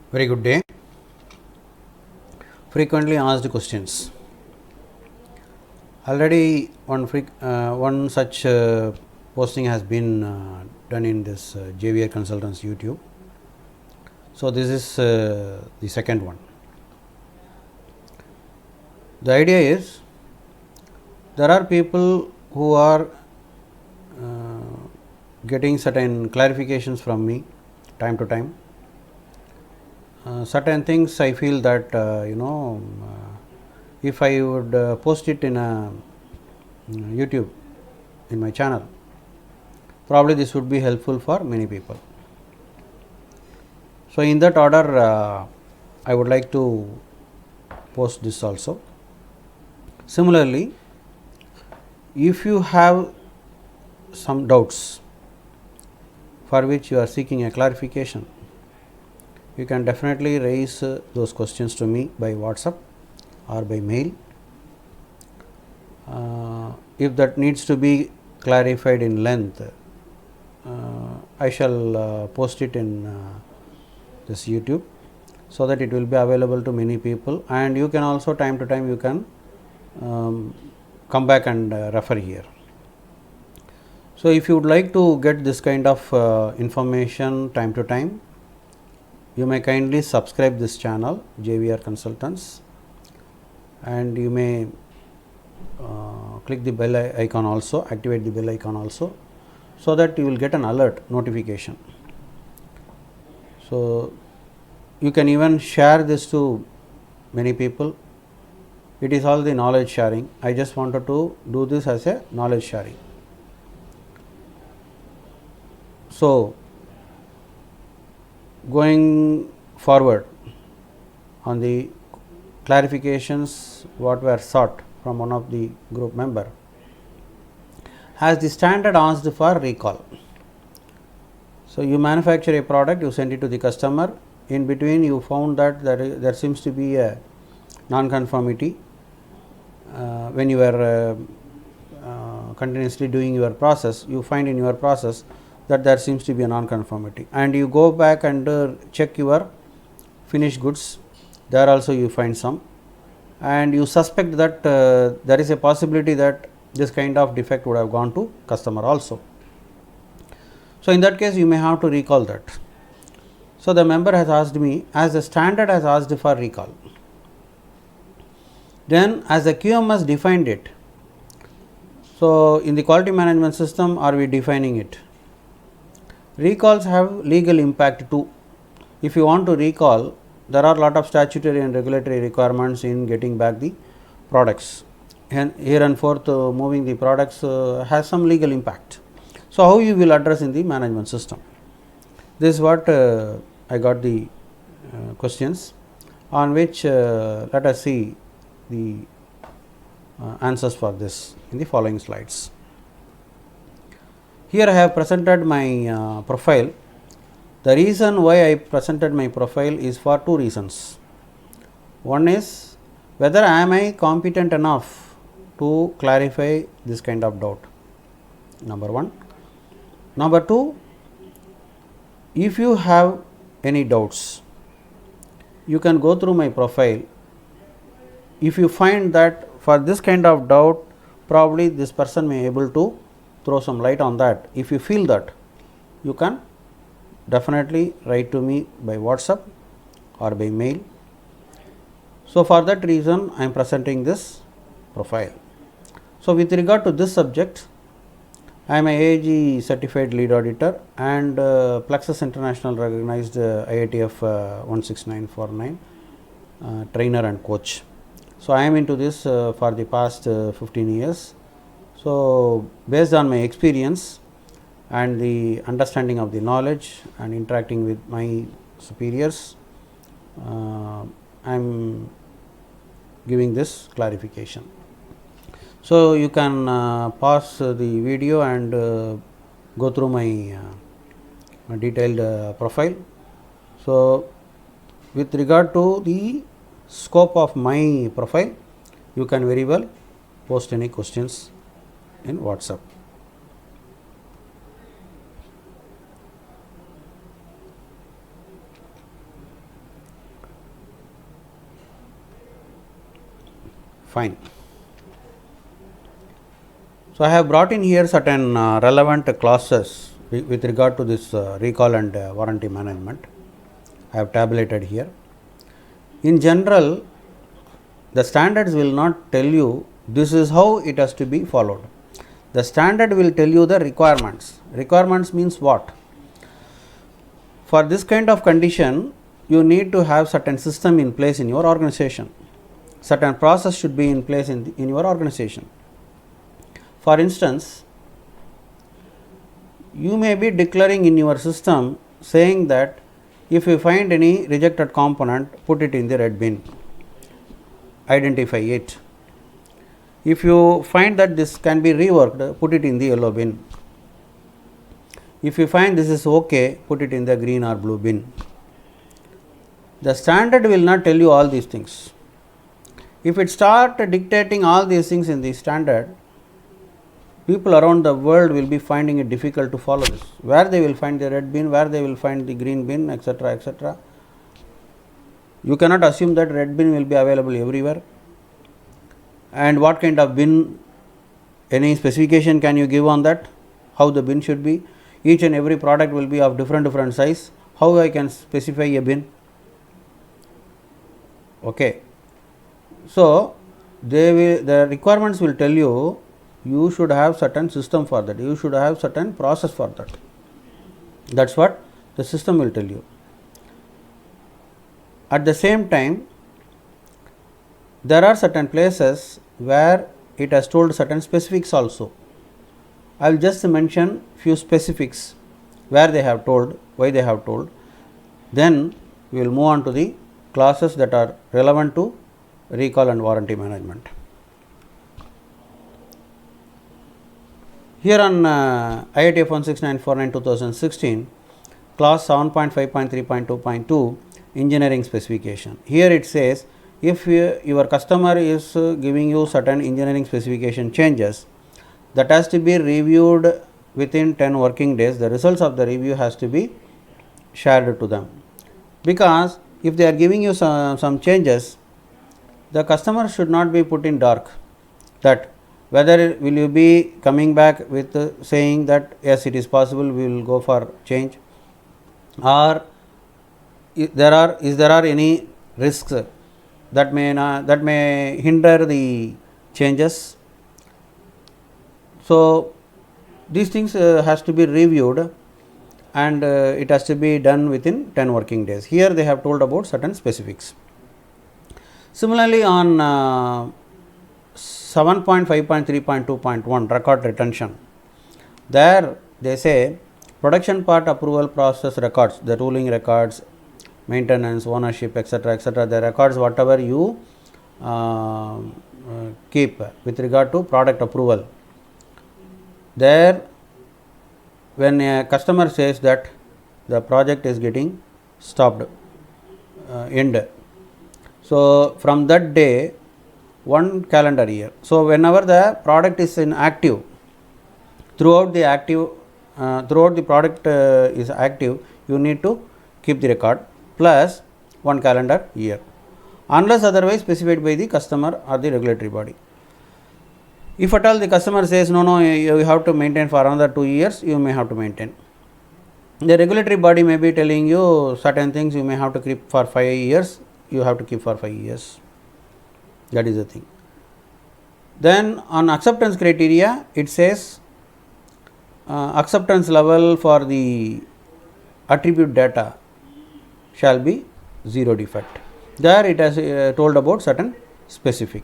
Very good day. Frequently asked questions. Already one such posting has been done in this JVR Consultants YouTube. So this is the second one. The idea is there are people who are getting certain clarifications from me time to time. Certain things I feel that if I would post it in a YouTube in my channel, probably this would be helpful for many people. So in that order, I would like to post this also. Similarly, if you have some doubts for which you are seeking a clarification, you can definitely raise those questions to me by WhatsApp or by mail. If that needs to be clarified in length, I shall post it in this YouTube, so that it will be available to many people, and you can also time to time you can come back and refer here. So if you would like to get this kind of information time to time, you may kindly subscribe this channel JVR Consultants, and you may click the bell icon also, activate the bell icon also, so that you will get an alert notification. So you can even share this to many people. It is all the knowledge sharing. I just wanted to do this as a knowledge sharing. So going forward on the clarifications what were sought from one of the group member, has the standard asked for recall. So you manufacture a product, you send it to the customer, in between you found that there seems to be a non-conformity when you are continuously doing your process. You find in your process that there seems to be a non-conformity, and you go back and check your finished goods, there also you find some, and you suspect that there is a possibility that this kind of defect would have gone to customer also. So in that case you may have to recall that. So the member has asked me, as the standard has asked for recall, then as the QMS defined it, so in the quality management system are we defining it? Recalls have legal impact too. If you want to recall, there are a lot of statutory and regulatory requirements in getting back the products, and here and forth moving the products has some legal impact. So how you will address in the management system? This is what I got the questions, on which let us see the answers for this in the following slides. Here I have presented my profile. The reason why I presented my profile is for two reasons. One is whether am I competent enough to clarify this kind of doubt, number one. Number two, if you have any doubts, you can go through my profile. If you find that for this kind of doubt, probably this person may able to throw some light on that. If you feel that, you can definitely write to me by WhatsApp or by mail. So for that reason I am presenting this profile. So with regard to this subject, I am a AAG certified lead auditor and Plexus International recognized IATF 16949 trainer and coach. So I am into this for the past 15 years. So based on my experience and the understanding of the knowledge and interacting with my superiors, I am giving this clarification. So you can pause the video and go through my detailed profile. So with regard to the scope of my profile, you can very well post any questions in WhatsApp. Fine. So I have brought in here certain relevant clauses with regard to this recall and warranty management. I have tabulated here. In general, the standards will not tell you this is how it has to be followed. The standard will tell you the requirements. Requirements means what? For this kind of condition, you need to have certain system in place in your organization. Certain process should be in place in your organization. For instance, you may be declaring in your system saying that if you find any rejected component, put it in the red bin, identify it. If you find that this can be reworked, put it in the yellow bin. If you find this is okay, put it in the green or blue bin. The standard will not tell you all these things. If it start dictating all these things in the standard, people around the world will be finding it difficult to follow this. Where they will find the red bin, where they will find the green bin, etc., etc. You cannot assume that red bin will be available everywhere. And what kind of bin, any specification can you give on that? How the bin should be? Each and every product will be of different size. How I can specify a bin? Okay. So the requirements will tell you, you should have certain system for that. You should have certain process for that. That's what the system will tell you. At the same time, there are certain places where it has told certain specifics also. I will just mention few specifics where they have told, why they have told. Then we will move on to the clauses that are relevant to recall and warranty management. Here on IATF 16949-2016, clause 7.5.3.2.2 engineering specification. Here it says, if your customer is giving you certain engineering specification changes, that has to be reviewed within 10 working days. The results of the review has to be shared to them. Because if they are giving you some changes, the customer should not be put in dark, that whether will you be coming back with saying that yes, it is possible, we will go for change, or is there are any risks that may hinder the changes. So these things has to be reviewed, and it has to be done within 10 working days. Here they have told about certain specifics. Similarly, on 7.5.3.2.1 record retention, there they say production part approval process records, the ruling records, maintenance, ownership, etc., the records whatever you keep with regard to product approval. There, when a customer says that the project is getting stopped, end, so from that day, 1 calendar year. So whenever the product is in active, throughout the product is active, you need to keep the record plus 1 calendar year, unless otherwise specified by the customer or the regulatory body. If at all the customer says no, you have to maintain for another 2 years, you may have to maintain. The regulatory body may be telling you certain things you may have to keep for 5 years, you have to keep for 5 years. That is the thing. Then on acceptance criteria, it says acceptance level for the attribute data shall be 0 defect. There it has told about certain specific.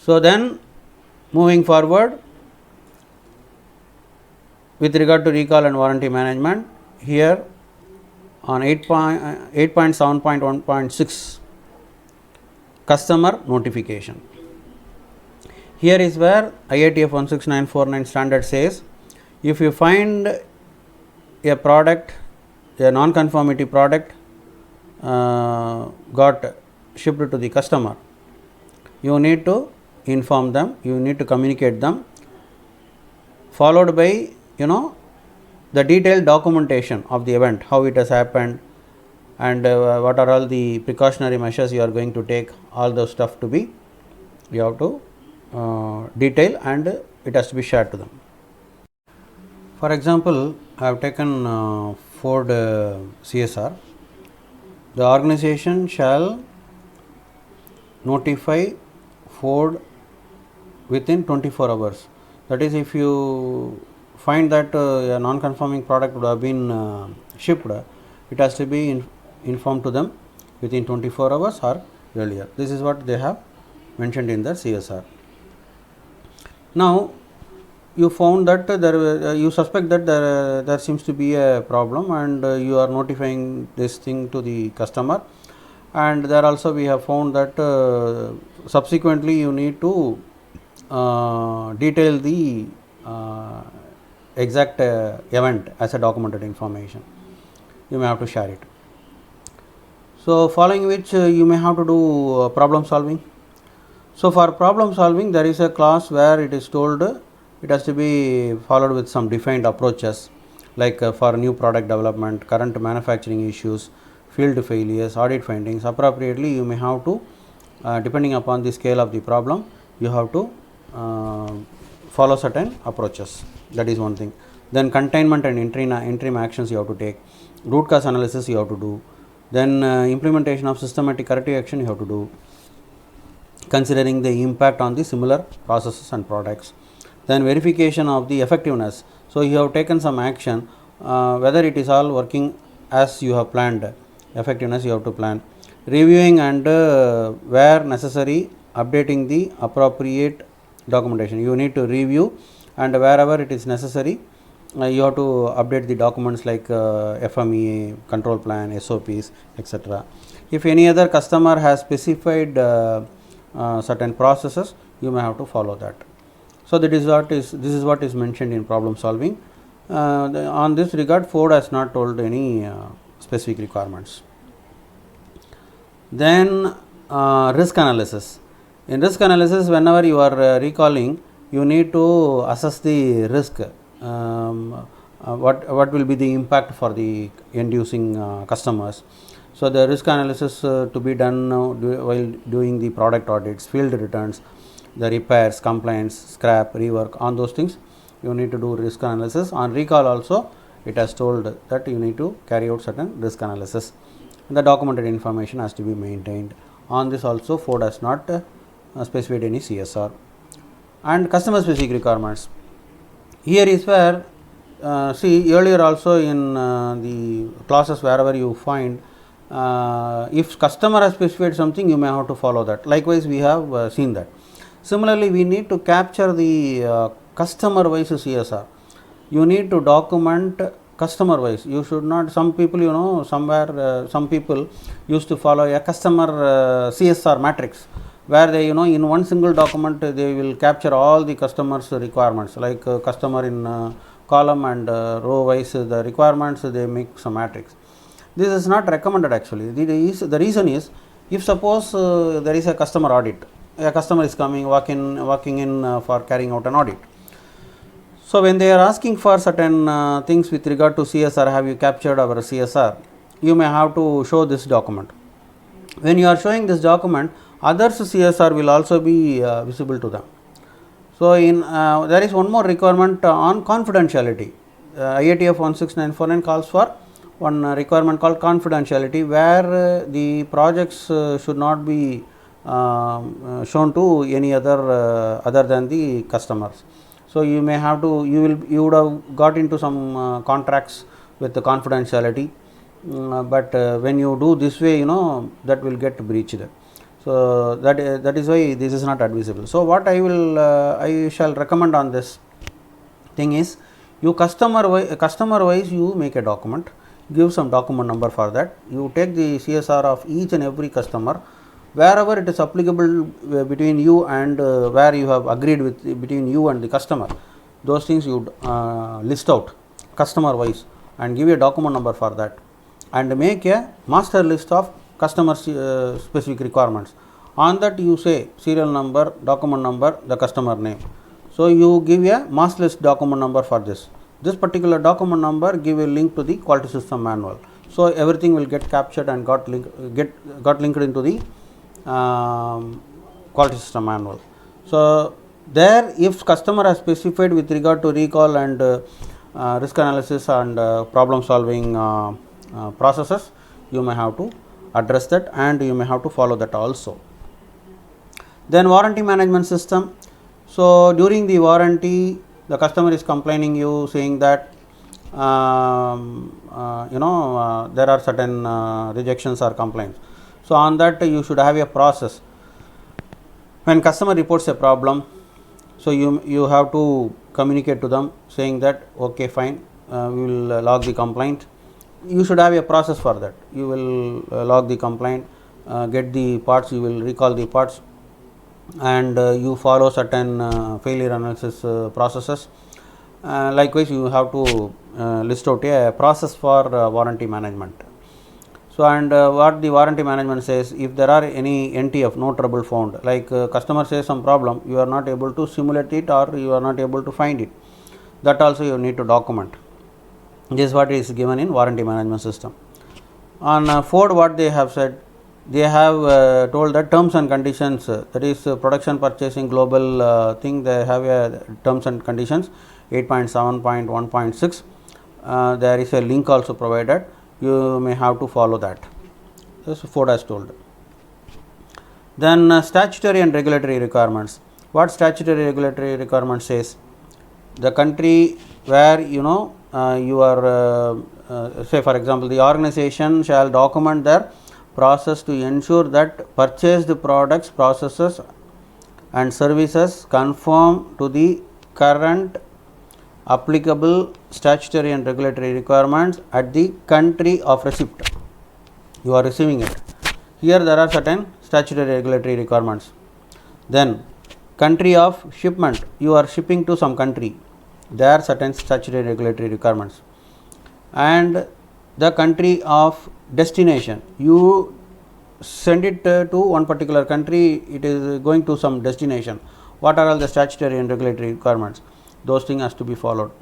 So then moving forward, with regard to recall and warranty management, here on 8.7.1.6 customer notification. Here is where IATF 16949 standard says, if you find a product, a non-conformity product got shipped to the customer, you need to inform them, you need to communicate them, followed by the detailed documentation of the event, how it has happened, and what are all the precautionary measures you are going to take, all those stuff to be, you have to detail, and it has to be shared to them. For example, I have taken Ford CSR. The organization shall notify Ford within 24 hours. That is, if you find that a non-conforming product would have been shipped, it has to be informed to them within 24 hours or earlier. This is what they have mentioned in the CSR. Now, you found that you suspect that there seems to be a problem, and you are notifying this thing to the customer, and there also we have found that subsequently you need to detail the exact event as a documented information. You may have to share it. So, following which you may have to do problem solving. So, for problem solving, there is a clause where it is told it has to be followed with some defined approaches, like for new product development, current manufacturing issues, field failures, audit findings. Appropriately, you may have to, depending upon the scale of the problem, you have to follow certain approaches. That is one thing. Then containment and interim actions you have to take. Root cause analysis you have to do. Then implementation of systematic corrective action you have to do, considering the impact on the similar processes and products. Then verification of the effectiveness. So, you have taken some action, whether it is all working as you have planned. Effectiveness you have to plan. Reviewing and where necessary, updating the appropriate documentation. You need to review, and wherever it is necessary, you have to update the documents like FMEA, control plan, SOPs, etc. If any other customer has specified certain processes, you may have to follow that. So, this is what is mentioned in problem solving. On this regard, Ford has not told any specific requirements. Then risk analysis. In risk analysis, whenever you are recalling, you need to assess the risk. What will be the impact for the end using customers. So, the risk analysis to be done while doing the product audits, field returns, the repairs, complaints, scrap, rework, on those things you need to do risk analysis. On recall also, it has told that you need to carry out certain risk analysis. The documented information has to be maintained. On this also, Ford has not specified any CSR. And customer specific requirements. Here is where see, earlier also in the clauses wherever you find, if customer has specified something, you may have to follow that. Likewise, we have seen that. Similarly, we need to capture the customer wise CSR. You need to document customer wise. You should not, some people, somewhere some people used to follow a customer CSR matrix, where they, in one single document they will capture all the customers requirements, like customer in column and row wise the requirements, they make some matrix. This is not recommended actually. The reason is, if suppose there is a customer audit, a customer is coming, walking in for carrying out an audit. So, when they are asking for certain things with regard to CSR, have you captured our CSR? You may have to show this document. When you are showing this document, others CSR will also be visible to them. So, there is one more requirement on confidentiality. IATF 16949 calls for one requirement called confidentiality, where the projects should not be shown to any other than the customers. So, you may have to, you would have got into some contracts with the confidentiality, but when you do this way, that will get breached. So, that is why this is not admissible. So, what I shall recommend on this thing is, you customer wise you make a document, give some document number for that. You take the CSR of each and every customer, wherever it is applicable between you and where you have agreed with between you and the customer. Those things you list out customer wise and give a document number for that, and make a master list of customer specific requirements. On that you say serial number, document number, the customer name. So, you give a master list document number for this particular document number, give a link to the quality system manual. So everything will get captured and got linked into the quality system manual. So there, if customer has specified with regard to recall and risk analysis and problem solving processes, you may have to address that and you may have to follow that also. Then warranty management system. So during the warranty, the customer is complaining you, saying that there are certain rejections or complaints. So on that you should have a process. When customer reports a problem, so you have to communicate to them saying that okay, fine, we will log the complaint. You should have a process for that. You will log the complaint, get the parts, you will recall the parts, and you follow certain failure analysis processes. Likewise, you have to list out a process for warranty management. So, and what the warranty management says, if there are any NTF, no trouble found, like customer says some problem, you are not able to simulate it or you are not able to find it, that also you need to document. This is what is given in warranty management system. On Ford, what they have said, they have told that terms and conditions, that is production purchasing global thing, they have terms and conditions 8.7.1.6. There is a link also provided, you may have to follow that. This Ford has told. Then statutory and regulatory requirements. What statutory regulatory requirement says? The country where you are say for example, the organization shall document their process to ensure that purchased products, processes and services conform to the current applicable statutory and regulatory requirements at the country of receipt. You are receiving it. Here there are certain statutory regulatory requirements. Then country of shipment, you are shipping to some country, there are certain statutory regulatory requirements. And the country of destination, you send it to one particular country, it is going to some destination. What are all the statutory and regulatory requirements? Those things has to be followed.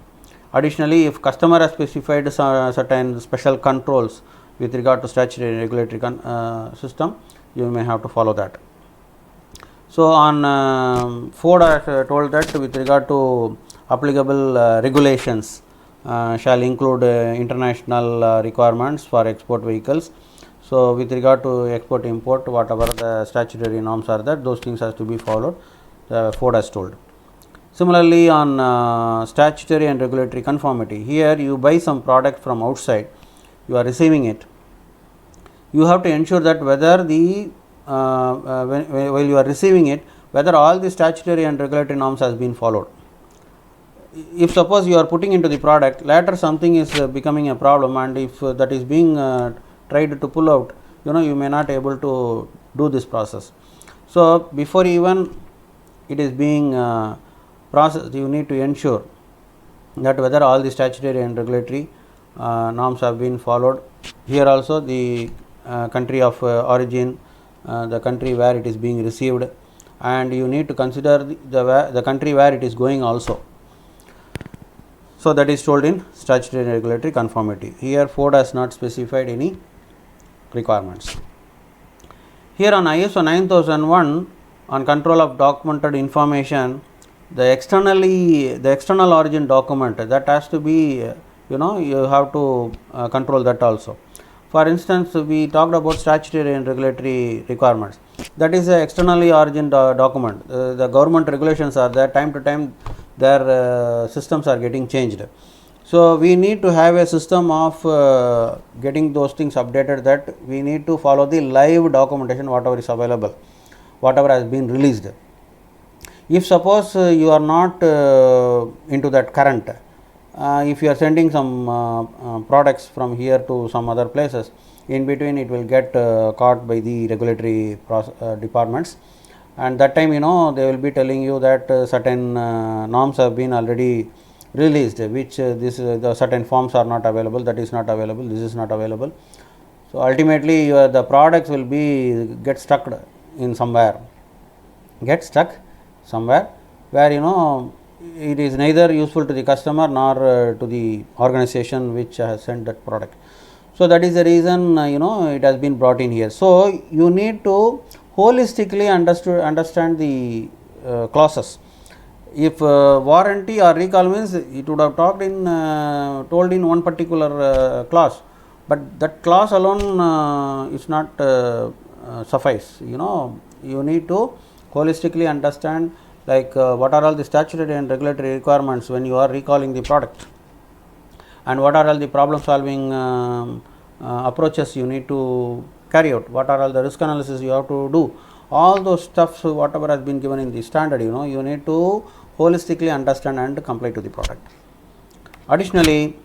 Additionally, if customer has specified certain special controls with regard to statutory and regulatory system, you may have to follow that. So on Ford has told that with regard to applicable regulations shall include international requirements for export vehicles. So with regard to export import, whatever the statutory norms are there, those things has to be followed, Ford has told. Similarly, on statutory and regulatory conformity, here you buy some product from outside, you are receiving it, you have to ensure that whether the while you are receiving it, whether all the statutory and regulatory norms has been followed. If suppose you are putting into the product, later something is becoming a problem, and if that is being tried to pull out, you may not able to do this process. So before even it is being processed, you need to ensure that whether all the statutory and regulatory norms have been followed. Here also the country of origin, the country where it is being received, and you need to consider the country where it is going also. So that is told in statutory and regulatory conformity. Here Ford has not specified any requirements. Here on ISO 9001 on control of documented information, the external origin document, that has to be you have to control that also. For instance, we talked about statutory and regulatory requirements. That is a externally origin document. The government regulations are there, time to time their systems are getting changed. So we need to have a system of getting those things updated, that we need to follow the live documentation, whatever is available, whatever has been released. If suppose you are not into that current, if you are sending some products from here to some other places, in between it will get caught by the regulatory departments, and that time they will be telling you that certain norms have been already released, which the certain forms are not available, that is not available, this is not available. So ultimately the products will be get stuck somewhere where it is neither useful to the customer nor to the organization which has sent that product. So that is the reason it has been brought in here. So you need to holistically understand the clauses. If warranty or recall means, it would have told in one particular clause, but that clause alone is not suffice. You need to holistically understand, like what are all the statutory and regulatory requirements when you are recalling the product, and what are all the problem solving approaches you need to carry out, what are all the risk analysis you have to do, all those stuffs whatever has been given in the standard, you need to holistically understand and comply to the product. Additionally,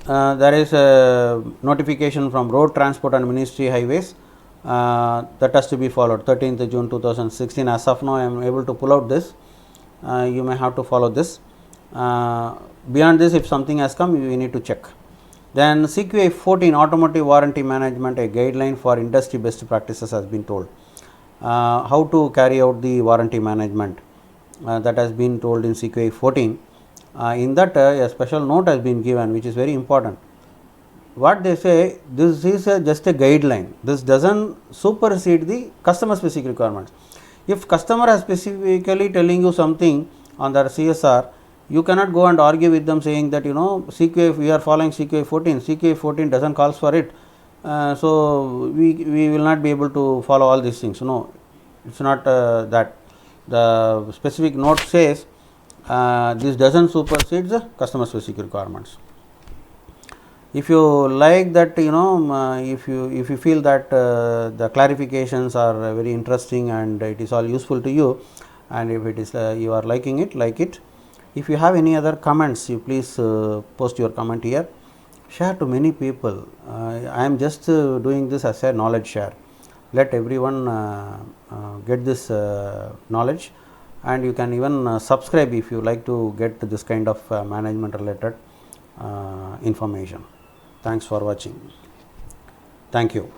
there is a notification from Road Transport and Ministry Highways that has to be followed, 13th June 2016. As of now I am able to pull out this, you may have to follow this. Beyond this, if something has come, we need to check. Then CQI 14, Automotive Warranty Management, a guideline for industry best practices, has been told. How to carry out the warranty management, that has been told in CQI 14. In that a special note has been given, which is very important. What they say, this is just a guideline, this doesn't supersede the customer specific requirements. If customer is specifically telling you something on their CSR, you cannot go and argue with them saying that CQA, we are following CQA 14, CQA 14 doesn't calls for it, so we will not be able to follow all these things. No, it's not that. The specific note says this doesn't supersede the customer specific requirements. If you like that, if you feel that the clarifications are very interesting and it is all useful to you, and if it is you are liking it, like it. If you have any other comments, you please post your comment here. Share to many people. I am just doing this as a knowledge share. Let everyone get this knowledge, and you can even subscribe if you like to get this kind of management related information. Thanks for watching. Thank you.